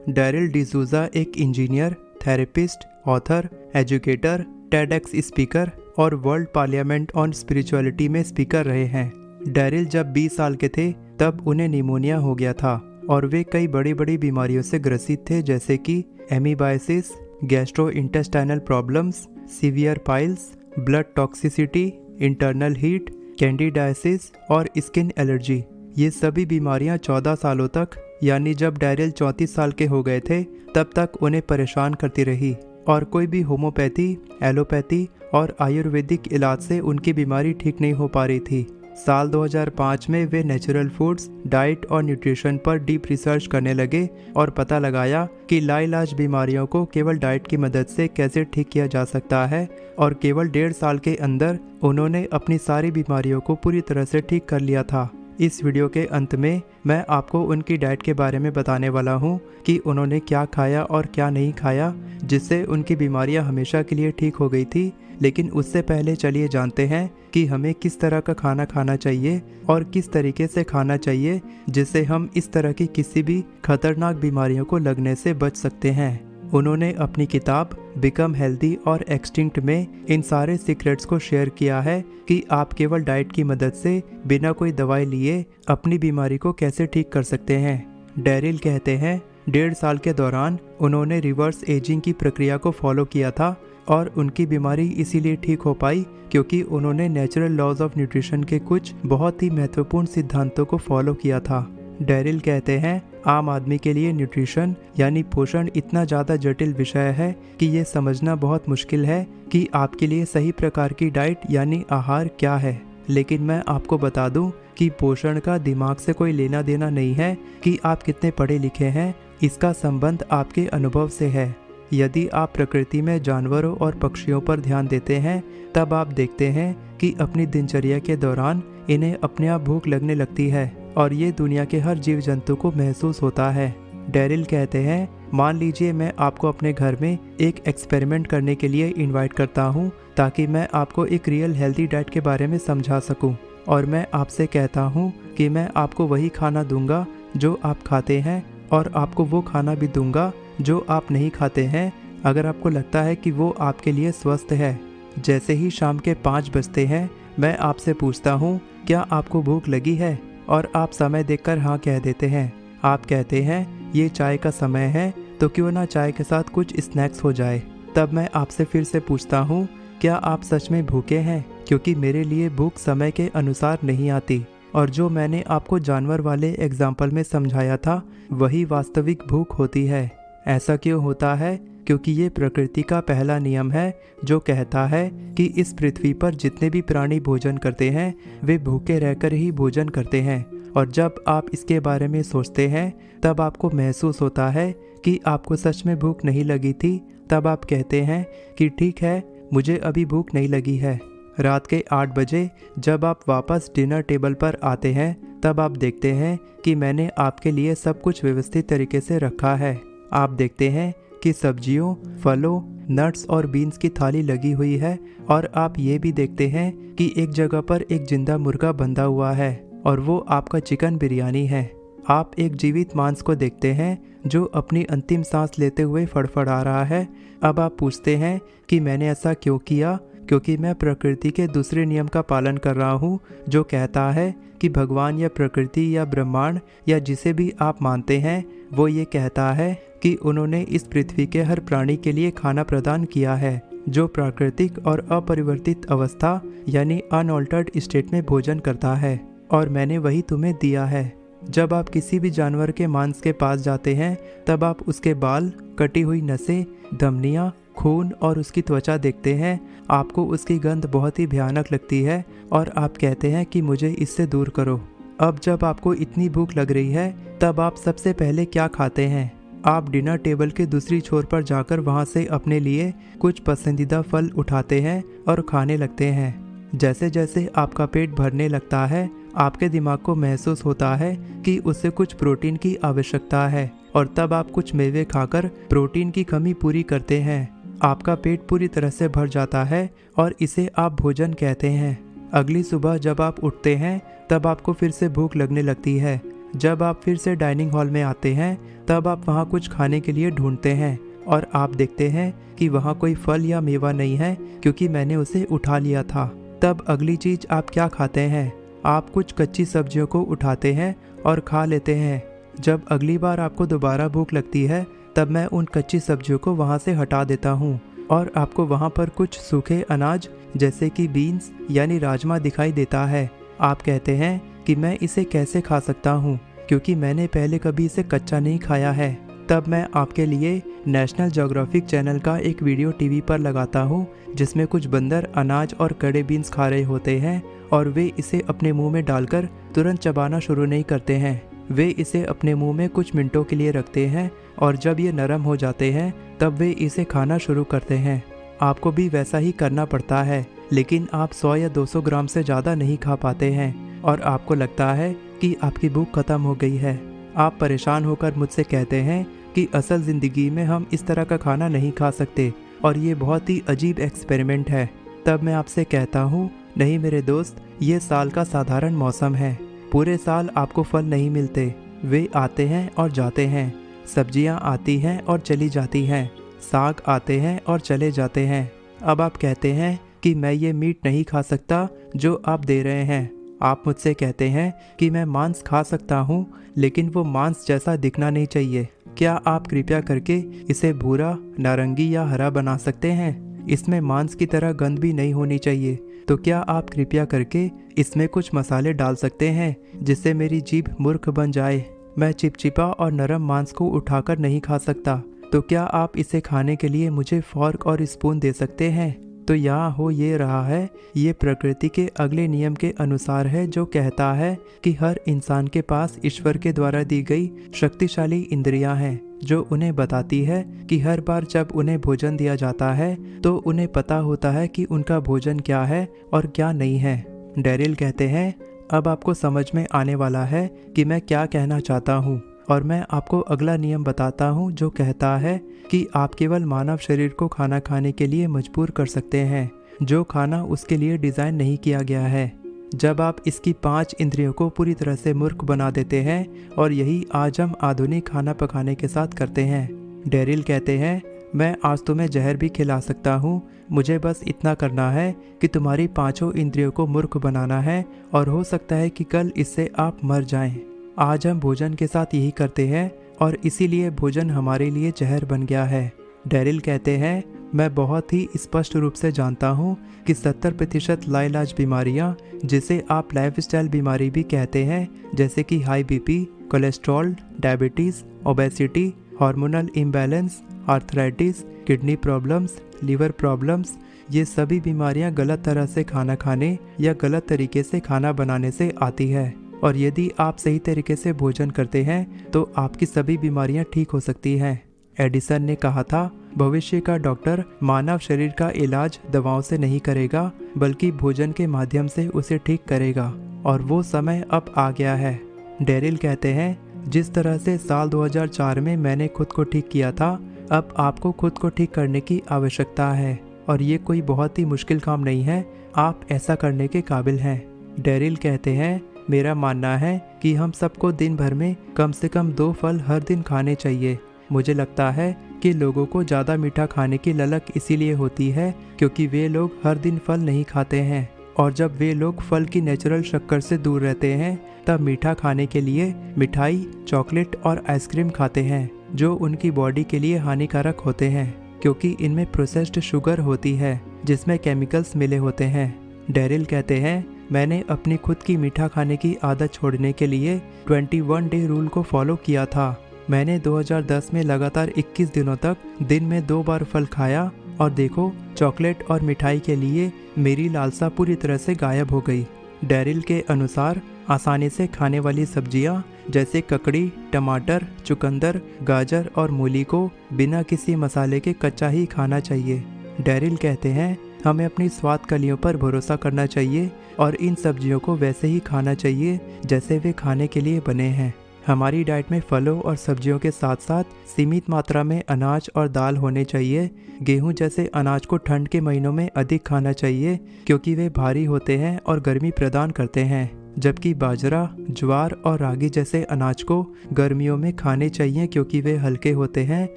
Daryl D'Souza एक engineer, therapist, author, educator, TEDx speaker और world parliament on spirituality में speaker रहे हैं। डैरिल जब 20 साल के थे तब उन्हें निमोनिया हो गया था और वे कई बड़ी बड़ी बीमारियों से ग्रसित थे, जैसे कि amoebiasis, gastrointestinal problems, severe piles, blood toxicity, internal heat, candidiasis और स्किन एलर्जी। ये सभी बीमारियां 14 सालों तक, यानी जब डैरिल 34 साल के हो गए थे तब तक उन्हें परेशान करती रही और कोई भी होम्योपैथी, एलोपैथी और आयुर्वेदिक इलाज से उनकी बीमारी ठीक नहीं हो पा रही थी। साल 2005 में वे नेचुरल फूड्स, डाइट और न्यूट्रिशन पर डीप रिसर्च करने लगे और पता लगाया कि लाइलाज बीमारियों को केवल डाइट की मदद से कैसे ठीक किया जा सकता है और केवल 1.5 साल के अंदर उन्होंने अपनी सारी बीमारियों को पूरी तरह से ठीक कर लिया था। इस वीडियो के अंत में मैं आपको उनकी डाइट के बारे में बताने वाला हूँ कि उन्होंने क्या खाया और क्या नहीं खाया जिससे उनकी बीमारियाँ हमेशा के लिए ठीक हो गई थी। लेकिन उससे पहले चलिए जानते हैं कि हमें किस तरह का खाना खाना चाहिए और किस तरीके से खाना चाहिए जिससे हम इस तरह की किसी भी खतरनाक बीमारियों को लगने से बच सकते हैं। उन्होंने अपनी किताब बिकम हेल्दी और एक्सटिंक्ट में इन सारे सीक्रेट्स को शेयर किया है कि आप केवल डाइट की मदद से बिना कोई दवाई लिए अपनी बीमारी को कैसे ठीक कर सकते हैं। डैरिल कहते हैं 1.5 साल के दौरान उन्होंने रिवर्स एजिंग की प्रक्रिया को फॉलो किया था और उनकी बीमारी इसीलिए ठीक हो पाई क्योंकि उन्होंने नेचुरल लॉज ऑफ न्यूट्रिशन के कुछ बहुत ही महत्वपूर्ण सिद्धांतों को फॉलो किया था। डैरिल कहते हैं आम आदमी के लिए न्यूट्रिशन यानी पोषण इतना ज़्यादा जटिल विषय है कि ये समझना बहुत मुश्किल है कि आपके लिए सही प्रकार की डाइट यानी आहार क्या है। लेकिन मैं आपको बता दूं कि पोषण का दिमाग से कोई लेना देना नहीं है कि आप कितने पढ़े लिखे हैं, इसका संबंध आपके अनुभव से है। यदि आप प्रकृति में जानवरों और पक्षियों पर ध्यान देते हैं तब आप देखते हैं कि अपनी दिनचर्या के दौरान इन्हें अपने आप भूख लगने लगती है और ये दुनिया के हर जीव जंतु को महसूस होता है। डैरिल कहते हैं मान लीजिए मैं आपको अपने घर में एक एक्सपेरिमेंट करने के लिए इनवाइट करता हूँ ताकि मैं आपको एक रियल हेल्दी डाइट के बारे में समझा सकूँ और मैं आपसे कहता हूँ कि मैं आपको वही खाना दूंगा जो आप खाते हैं और आपको वो खाना भी दूंगा जो आप नहीं खाते हैं अगर आपको लगता है कि वो आपके लिए स्वस्थ है। जैसे ही शाम के 5 बजते हैं मैं आपसे पूछता हूँ क्या आपको भूख लगी है और आप समय देखकर हाँ कह देते हैं। आप कहते हैं ये चाय का समय है तो क्यों ना चाय के साथ कुछ स्नैक्स हो जाए। तब मैं आपसे फिर से पूछता हूँ क्या आप सच में भूखे हैं, क्योंकि मेरे लिए भूख समय के अनुसार नहीं आती और जो मैंने आपको जानवर वाले एग्जाम्पल में समझाया था वही वास्तविक भूख होती है। ऐसा क्यों होता है? क्योंकि ये प्रकृति का पहला नियम है जो कहता है कि इस पृथ्वी पर जितने भी प्राणी भोजन करते हैं वे भूखे रहकर ही भोजन करते हैं और जब आप इसके बारे में सोचते हैं तब आपको महसूस होता है कि आपको सच में भूख नहीं लगी थी। तब आप कहते हैं कि ठीक है मुझे अभी भूख नहीं लगी है। रात के 8 बजे जब आप वापस डिनर टेबल पर आते हैं तब आप देखते हैं कि मैंने आपके लिए सब कुछ व्यवस्थित तरीके से रखा है। आप देखते हैं कि सब्जियों, फलों, नट्स और बीन्स की थाली लगी हुई है और आप ये भी देखते हैं कि एक जगह पर एक जिंदा मुर्गा बंधा हुआ है और वो आपका चिकन बिरयानी है। आप एक जीवित मांस को देखते हैं जो अपनी अंतिम सांस लेते हुए फड़फड़ा रहा है। अब आप पूछते हैं कि मैंने ऐसा क्यों किया? क्योंकि मैं प्रकृति के दूसरे नियम का पालन कर रहा हूँ जो कहता है कि भगवान या प्रकृति या ब्रह्मांड या जिसे भी आप मानते हैं वो ये कहता है कि उन्होंने इस पृथ्वी के हर प्राणी के लिए खाना प्रदान किया है जो प्राकृतिक और अपरिवर्तित अवस्था यानी अनऑल्टर्ड स्टेट में भोजन करता है और मैंने वही तुम्हें दिया है। जब आप किसी भी जानवर के मांस के पास जाते हैं तब आप उसके बाल, कटी हुई नसें, धमनियाँ, खून और उसकी त्वचा देखते हैं। आपको उसकी गंध बहुत ही भयानक लगती है और आप कहते हैं कि मुझे इससे दूर करो। अब जब आपको इतनी भूख लग रही है तब आप सबसे पहले क्या खाते हैं? आप डिनर टेबल के दूसरी छोर पर जाकर वहां से अपने लिए कुछ पसंदीदा फल उठाते हैं और खाने लगते हैं। जैसे जैसे आपका पेट भरने लगता है आपके दिमाग को महसूस होता है कि उसे कुछ प्रोटीन की आवश्यकता है और तब आप कुछ मेवे खाकर प्रोटीन की कमी पूरी करते हैं। आपका पेट पूरी तरह से भर जाता है और इसे आप भोजन कहते हैं। अगली सुबह जब आप उठते हैं तब आपको फिर से भूख लगने लगती है, जब आप फिर से डाइनिंग हॉल में आते हैं तब आप वहाँ कुछ खाने के लिए ढूंढते हैं और आप देखते हैं कि वहाँ कोई फल या मेवा नहीं है क्योंकि मैंने उसे उठा लिया था। तब अगली चीज़ आप क्या खाते हैं? आप कुछ कच्ची सब्जियों को उठाते हैं और खा लेते हैं। जब अगली बार आपको दोबारा भूख लगती है तब मैं उन कच्ची सब्जियों को वहाँ से हटा देता हूँ और आपको वहाँ पर कुछ सूखे अनाज जैसे कि बीन्स यानी राजमा दिखाई देता है। आप कहते हैं कि मैं इसे कैसे खा सकता हूँ क्योंकि मैंने पहले कभी इसे कच्चा नहीं खाया है। तब मैं आपके लिए नेशनल ज्योग्राफिक चैनल का एक वीडियो टीवी पर लगाता हूँ जिसमें कुछ बंदर अनाज और कड़े बीन्स खा रहे होते हैं और वे इसे अपने मुंह में डालकर तुरंत चबाना शुरू नहीं करते हैं। वे इसे अपने मुंह में कुछ मिनटों के लिए रखते हैं और जब ये नरम हो जाते हैं तब वे इसे खाना शुरू करते हैं। आपको भी वैसा ही करना पड़ता है, लेकिन आप 100 या 200 ग्राम से ज़्यादा नहीं खा पाते हैं और आपको लगता है कि आपकी भूख खत्म हो गई है। आप परेशान होकर मुझसे कहते हैं कि असल ज़िंदगी में हम इस तरह का खाना नहीं खा सकते और ये बहुत ही अजीब एक्सपेरिमेंट है। तब मैं आपसे कहता हूँ, नहीं मेरे दोस्त, ये साल का साधारण मौसम है। पूरे साल आपको फल नहीं मिलते, वे आते हैं और जाते हैं। सब्जियाँ आती हैं और चली जाती हैं, साग आते हैं और चले जाते हैं। अब आप कहते हैं कि मैं ये मीट नहीं खा सकता जो आप दे रहे हैं। आप मुझसे कहते हैं कि मैं मांस खा सकता हूँ, लेकिन वो मांस जैसा दिखना नहीं चाहिए। क्या आप कृपया करके इसे भूरा, नारंगी या हरा बना सकते हैं? इसमें मांस की तरह गंध भी नहीं होनी चाहिए। तो क्या आप कृपया करके इसमें कुछ मसाले डाल सकते हैं जिससे मेरी जीभ मूर्ख बन जाए? मैं चिपचिपा और नरम मांस को उठाकर नहीं खा सकता। तो क्या आप इसे खाने के लिए मुझे फॉर्क और स्पून दे सकते हैं? तो यहाँ हो ये रहा है, ये प्रकृति के अगले नियम के अनुसार है जो कहता है कि हर इंसान के पास ईश्वर के द्वारा दी गई शक्तिशाली इंद्रियां हैं जो उन्हें बताती है कि हर बार जब उन्हें भोजन दिया जाता है तो उन्हें पता होता है कि उनका भोजन क्या है और क्या नहीं है। डैरिल कहते हैं, अब आपको समझ में आने वाला है कि मैं क्या कहना चाहता हूँ और मैं आपको अगला नियम बताता हूँ जो कहता है कि आप केवल मानव शरीर को खाना खाने के लिए मजबूर कर सकते हैं जो खाना उसके लिए डिज़ाइन नहीं किया गया है। जब आप इसकी 5 इंद्रियों को पूरी तरह से मूर्ख बना देते हैं और यही आज हम आधुनिक खाना पकाने के साथ करते हैं। डैरिल कहते हैं, मैं आज तुम्हें जहर भी खिला सकता हूँ, मुझे बस इतना करना है कि तुम्हारी 5 इंद्रियों को मूर्ख बनाना है और हो सकता है कि कल इससे आप मर जाएं। आज हम भोजन के साथ यही करते हैं और इसीलिए भोजन हमारे लिए जहर बन गया है। डैरिल कहते हैं, मैं बहुत ही स्पष्ट रूप से जानता हूँ कि 70% लाइलाज बीमारियाँ, जिसे आप लाइफस्टाइल बीमारी भी कहते हैं, जैसे कि high BP, cholesterol, diabetes, obesity, hormonal imbalance, arthritis, kidney problems, liver problems, ये सभी बीमारियाँ गलत तरह से खाना खाने या गलत तरीके से खाना बनाने से आती है। और यदि आप सही तरीके से भोजन करते हैं तो आपकी सभी बीमारियां ठीक हो सकती हैं। एडिसन ने कहा था, भविष्य का डॉक्टर मानव शरीर का इलाज दवाओं से नहीं करेगा बल्कि भोजन के माध्यम से उसे ठीक करेगा और वो समय अब आ गया है। डैरिल कहते हैं, जिस तरह से साल 2004 में मैंने खुद को ठीक किया था, अब आपको खुद को ठीक करने की आवश्यकता है और ये कोई बहुत ही मुश्किल काम नहीं है, आप ऐसा करने के काबिल हैं। डैरिल कहते हैं, मेरा मानना है कि हम सबको दिन भर में कम से कम 2 फल हर दिन खाने चाहिए। मुझे लगता है कि लोगों को ज़्यादा मीठा खाने की ललक इसीलिए होती है क्योंकि वे लोग हर दिन फल नहीं खाते हैं और जब वे लोग फल की नेचुरल शक्कर से दूर रहते हैं तब मीठा खाने के लिए मिठाई, चॉकलेट और आइसक्रीम खाते हैं जो उनकी बॉडी के लिए हानिकारक होते हैं क्योंकि इनमें प्रोसेस्ड शुगर होती है जिसमें केमिकल्स मिले होते हैं। डैरिल कहते हैं, मैंने अपनी खुद की मीठा खाने की आदत छोड़ने के लिए 21 डे रूल को फॉलो किया था। मैंने 2010 में लगातार 21 दिनों तक दिन में 2 बार फल खाया और देखो, चॉकलेट और मिठाई के लिए मेरी लालसा पूरी तरह से गायब हो गई। डैरिल के अनुसार आसानी से खाने वाली सब्जियां जैसे ककड़ी, टमाटर, चुकंदर, गाजर और मूली को बिना किसी मसाले के कच्चा ही खाना चाहिए। डैरिल कहते हैं, हमें अपनी स्वाद कलियों पर भरोसा करना चाहिए और इन सब्जियों को वैसे ही खाना चाहिए जैसे वे खाने के लिए बने हैं। हमारी डाइट में फलों और सब्जियों के साथ साथ सीमित मात्रा में अनाज और दाल होने चाहिए। गेहूं जैसे अनाज को ठंड के महीनों में अधिक खाना चाहिए क्योंकि वे भारी होते हैं और गर्मी प्रदान करते हैं। जबकि बाजरा, ज्वार और रागी जैसे अनाज को गर्मियों में खाने चाहिए क्योंकि वे हल्के होते हैं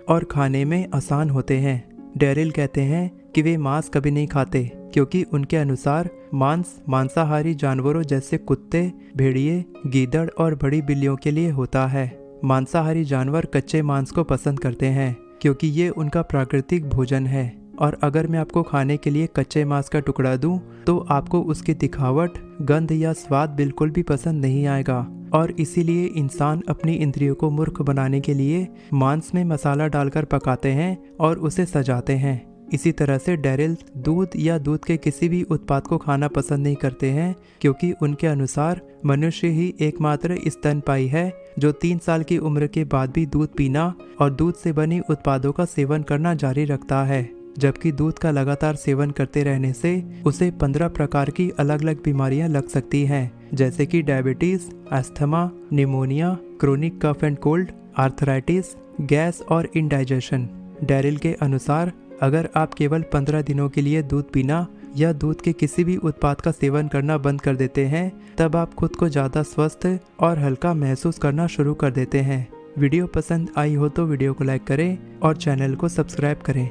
और खाने में आसान होते हैं। डैरिल कहते हैं कि वे मांस कभी नहीं खाते क्योंकि उनके अनुसार मांस मांसाहारी जानवरों जैसे कुत्ते, भेड़िए, गीदड़ और बड़ी बिल्लियों के लिए होता है। मांसाहारी जानवर कच्चे मांस को पसंद करते हैं क्योंकि ये उनका प्राकृतिक भोजन है। और अगर मैं आपको खाने के लिए कच्चे मांस का टुकड़ा दूं तो आपको उसकी दिखावट, गंध या स्वाद बिल्कुल भी पसंद नहीं आएगा। और इसीलिए इंसान अपनी इंद्रियों को मूर्ख बनाने के लिए मांस में मसाला डालकर पकाते हैं और उसे सजाते हैं। इसी तरह से डैरिल दूध या दूध के किसी भी उत्पाद को खाना पसंद नहीं करते हैं क्योंकि उनके अनुसार मनुष्य ही एकमात्र स्तनपायी है जो 3 साल की उम्र के बाद भी दूध पीना और दूध से बनी उत्पादों का सेवन करना जारी रखता है। जबकि दूध का लगातार सेवन करते रहने से उसे 15 प्रकार की अलग अलग बीमारियां लग सकती हैं, जैसे कि diabetes, asthma, pneumonia, chronic cough and cold, arthritis, gas और इंडाइजेशन। डैरिल के अनुसार अगर आप केवल 15 दिनों के लिए दूध पीना या दूध के किसी भी उत्पाद का सेवन करना बंद कर देते हैं, तब आप खुद को ज़्यादा स्वस्थ और हल्का महसूस करना शुरू कर देते हैं। वीडियो पसंद आई हो तो वीडियो को लाइक करें और चैनल को सब्सक्राइब करें।